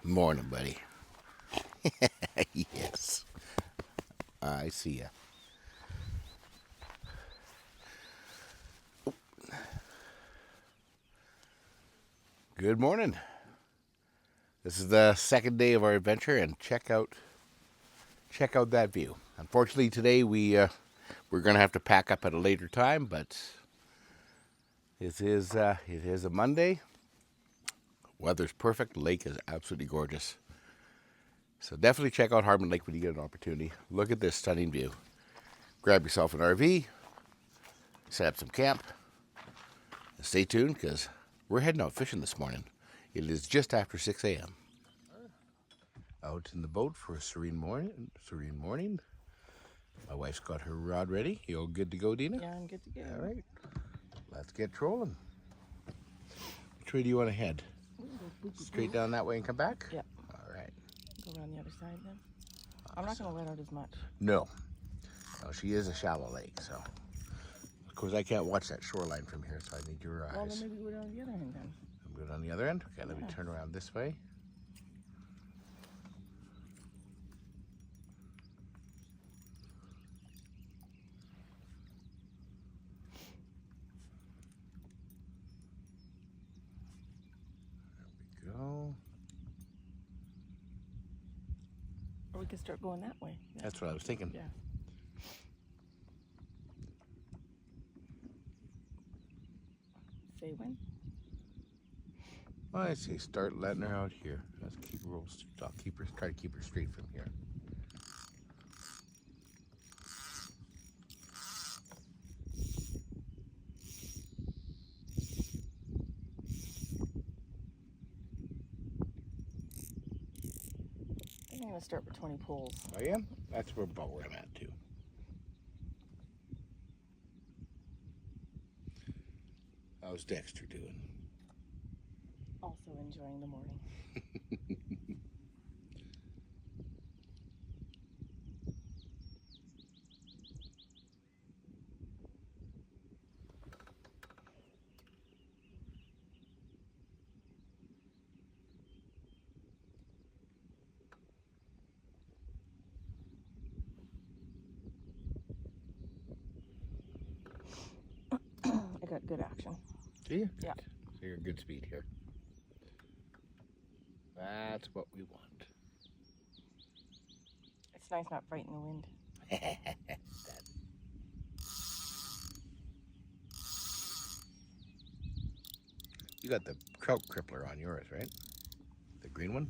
Morning, buddy. Yes, I see ya. Good morning. This is the second day of our adventure, and check out that view. Unfortunately, today we're gonna have to pack up at a later time, but it is a Monday. Weather's perfect. Lake is absolutely gorgeous. So definitely check out Harmon Lake when you get an opportunity. Look at this stunning view. Grab yourself an RV, set up some camp, and stay tuned because we're heading out fishing this morning. It is just after 6 a.m. Out in the boat for a serene morning. Serene morning. My wife's got her rod ready. You all good to go, Dina? Yeah, I'm good to go. All right. Let's get trolling. Which way do you want to head? Straight down that way and come back? Yep. All right. Go around the other side then. I'm not going to let out as much. No. No, she is a shallow lake, so. Of course, I can't watch that shoreline from here, so I need your eyes. Well, then maybe go down the other end then. I'm good on the other end? Okay, let me turn around this way. There we go. Or we could start going that way. Yeah. That's what I was thinking. Yeah. Say when? Well, I see. Start letting her out here. Let's keep her roll. I'll try to keep her straight from here. I think I'm going to start with 20 poles. Oh yeah? That's about where I'm at too. How's Dexter doing? Also enjoying the morning. I got good action. Do you? Yeah. So you're good speed here. That's what we want. It's nice not fighting the wind. You got the trout crippler on yours, right? The green one?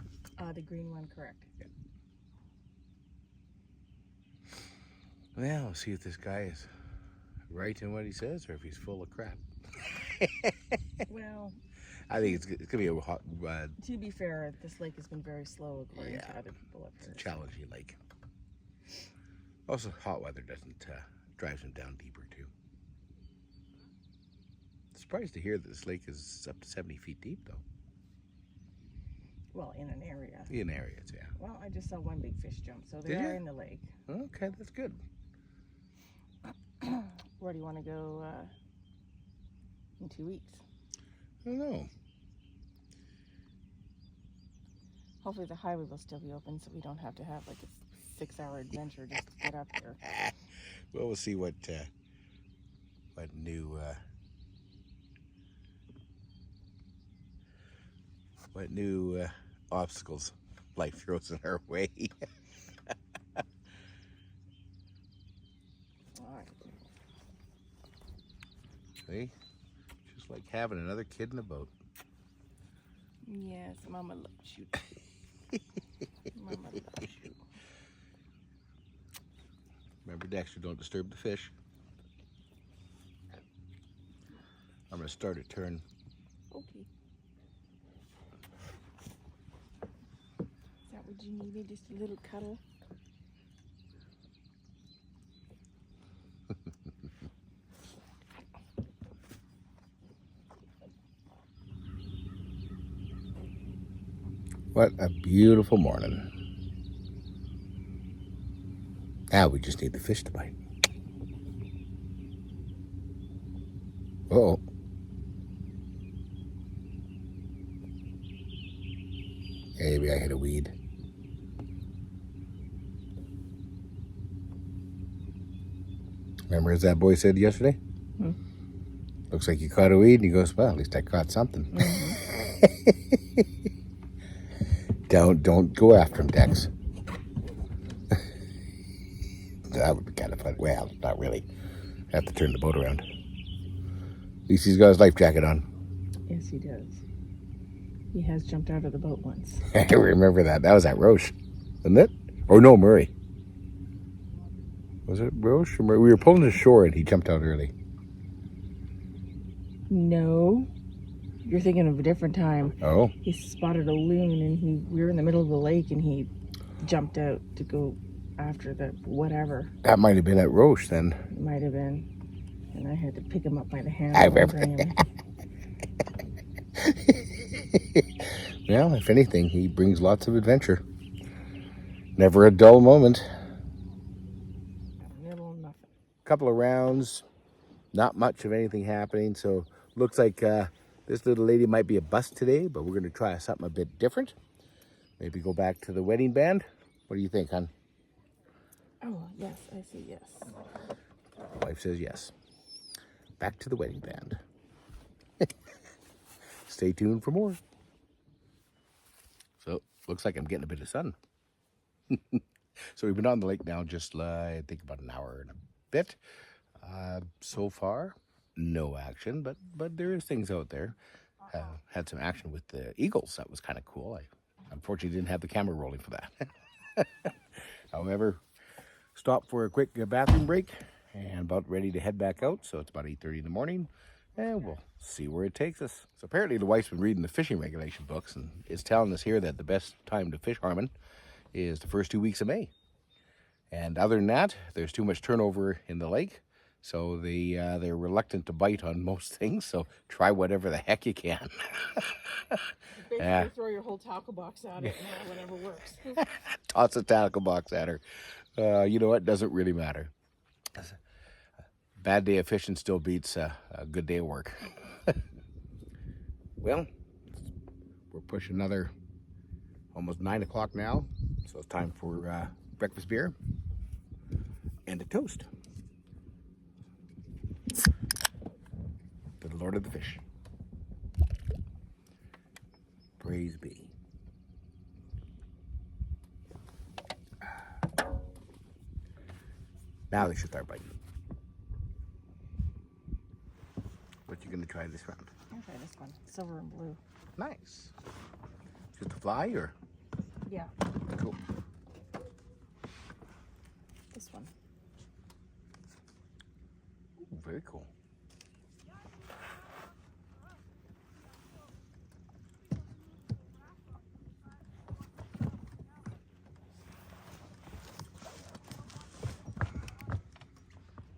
The green one, correct. Yeah. Well, we'll see if this guy is right in what he says or if he's full of crap. Well, I think it's going to be a hot, to be fair, this lake has been very slow according to other people up it's here. a challenging lake. Also, hot weather doesn't drives him down deeper too. Surprised to hear that this lake is up to 70 feet deep, though. Well, in an area. In areas, yeah. Well, I just saw one big fish jump, so they Did are you? in the lake. Okay, that's good. Where do you want to go in 2 weeks? I don't know. Hopefully the highway will still be open so we don't have to have like a 6-hour adventure just to get up there. Well, we'll see what new obstacles life throws in our way. All right. See? Just like having another kid in a boat. Yes, Mama loves you. Mama loves you. Remember, Dexter, don't disturb the fish. I'm going to start a turn. Okay. Is that what you needed? Just a little cuddle? What a beautiful morning. Now we just need the fish to bite. Uh-oh. Maybe I hit a weed. Remember as that boy said yesterday? Hmm. Looks like you caught a weed. And he goes, well, at least I caught something. Don't go after him, Dex. That would be kind of fun. Well, not really. I have to turn the boat around. At least he's got his life jacket on. Yes, he does. He has jumped out of the boat once. I remember that. That was at Roche, wasn't it? Or no, Murray. Was it Roche or Murray? We were pulling to shore and he jumped out early. No. You're thinking of a different time. Oh. He spotted a loon and we were in the middle of the lake and he jumped out to go after the whatever. That might have been at Roche then. It might have been. And I had to pick him up by the hand. I remember. Well, if anything, he brings lots of adventure. Never a dull moment. Nibble, nothing. Couple of rounds, not much of anything happening. So looks like this little lady might be a bust today, but we're going to try something a bit different. Maybe go back to the wedding band. What do you think, hon? Oh, yes, I say yes. Wife says yes. Back to the wedding band. Stay tuned for more. So, looks like I'm getting a bit of sun. So we've been on the lake now just, I think, about an hour and a bit. So far, no action, but there is things out there. Had some action with the eagles. That was kind of cool. I unfortunately didn't have the camera rolling for that. However, stopped for a quick bathroom break and about ready to head back out. So it's about 8:30 in the morning. And we'll see where it takes us. So apparently the wife's been reading the fishing regulation books and is telling us here that the best time to fish Harmon is the first 2 weeks of May. And other than that, there's too much turnover in the lake. So they're reluctant to bite on most things. So try whatever the heck you can. Basically, throw your whole tackle box at it and whatever works. Toss a tackle box at her. You know what? Doesn't really matter. Bad day of fishing still beats a good day of work. Well, we're pushing another almost 9 o'clock now. So it's time for breakfast beer and a toast to the Lord of the Fish. Praise be. Now they should start biting. What you gonna try this round? I'll try this one. Silver and blue. Nice. Just a fly or? Yeah. Cool. This one. Ooh, very cool.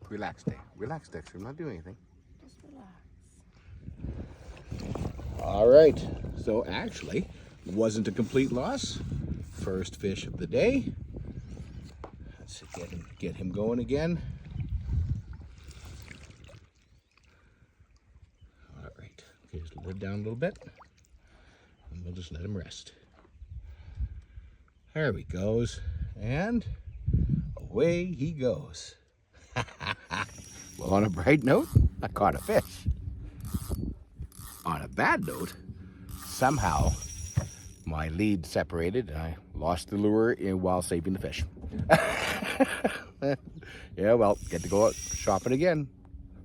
Relax, Dave. Relax, Dexter. I'm not doing anything. Just relax. All right. So actually, it wasn't a complete loss. First fish of the day. Let's get him going again. All right. Okay, just lid down a little bit, and we'll just let him rest. There he goes, and away he goes. Well, on a bright note, I caught a fish. On a bad note, somehow my lead separated and I lost the lure while saving the fish. Yeah, well, get to go out shopping again.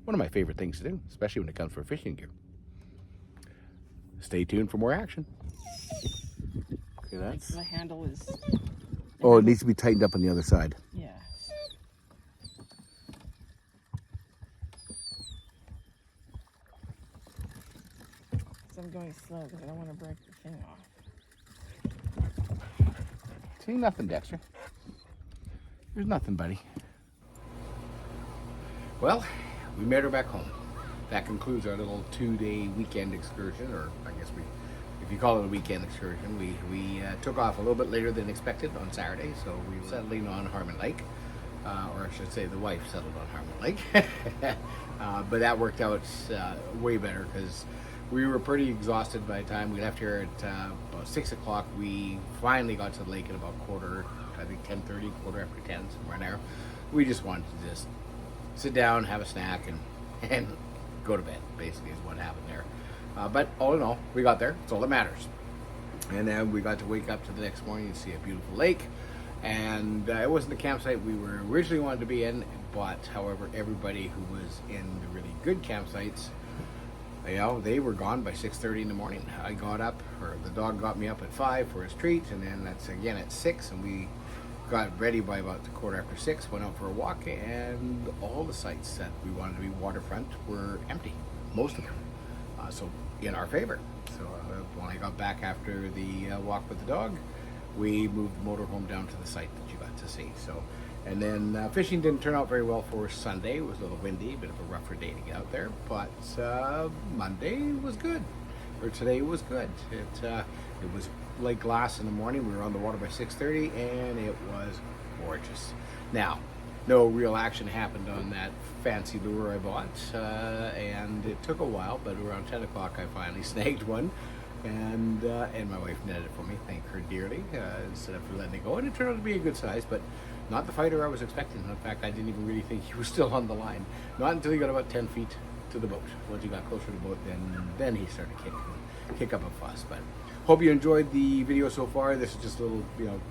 One of my favorite things to do, especially when it comes for fishing gear. Stay tuned for more action. Okay, that's... The handle is... Oh, it needs to be tightened up on the other side. Yes. So I'm going slow because I don't want to break the thing off. See, nothing, Dexter. There's nothing, buddy. Well, we made her back home. That concludes our little 2-day weekend excursion, or I guess if you call it a weekend excursion. We took off a little bit later than expected on Saturday, so we were settling on Harmon Lake. Or I should say the wife settled on Harmon Lake. But that worked out way better because we were pretty exhausted by the time we left here at about 6 o'clock. We finally got to the lake at about I think 10:30, quarter after 10, somewhere in there. We just wanted to just sit down, have a snack, and go to bed, basically, is what happened there. But all in all, we got there. That's all that matters. And then we got to wake up to the next morning and see a beautiful lake. And it wasn't the campsite we were originally wanted to be in, but however, everybody who was in the really good campsites, you know, they were gone by 6:30 in the morning. I got up, or the dog got me up at 5 for his treat, and then that's again at 6, and we got ready by about the quarter after 6, went out for a walk, and all the sites that we wanted to be waterfront were empty, most of them. So in our favor. So when I got back after the walk with the dog, we moved the motorhome down to the site that you got to see. So, and then fishing didn't turn out very well for Sunday. It was a little windy, a bit of a rougher day to get out there. But Monday was good, or today was good. It was like glass in the morning. We were on the water by 6:30, and it was gorgeous. Now, no real action happened on that fancy lure I bought, and it took a while, but around 10 o'clock I finally snagged one, and my wife netted it for me, thank her dearly, instead of letting it go, and it turned out to be a good size, but not the fighter I was expecting. In fact, I didn't even really think he was still on the line, not until he got about 10 feet to the boat. Once he got closer to the boat, then he started to kick up a fuss. But hope you enjoyed the video so far. This is just little,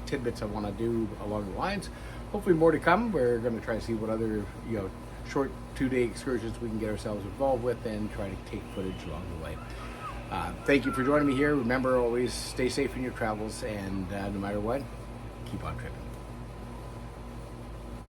tidbits I want to do along the lines. Hopefully more to come. We're going to try to see what other, short 2-day excursions we can get ourselves involved with and try to take footage along the way. Thank you for joining me here. Remember, always stay safe in your travels, and no matter what, keep on tripping.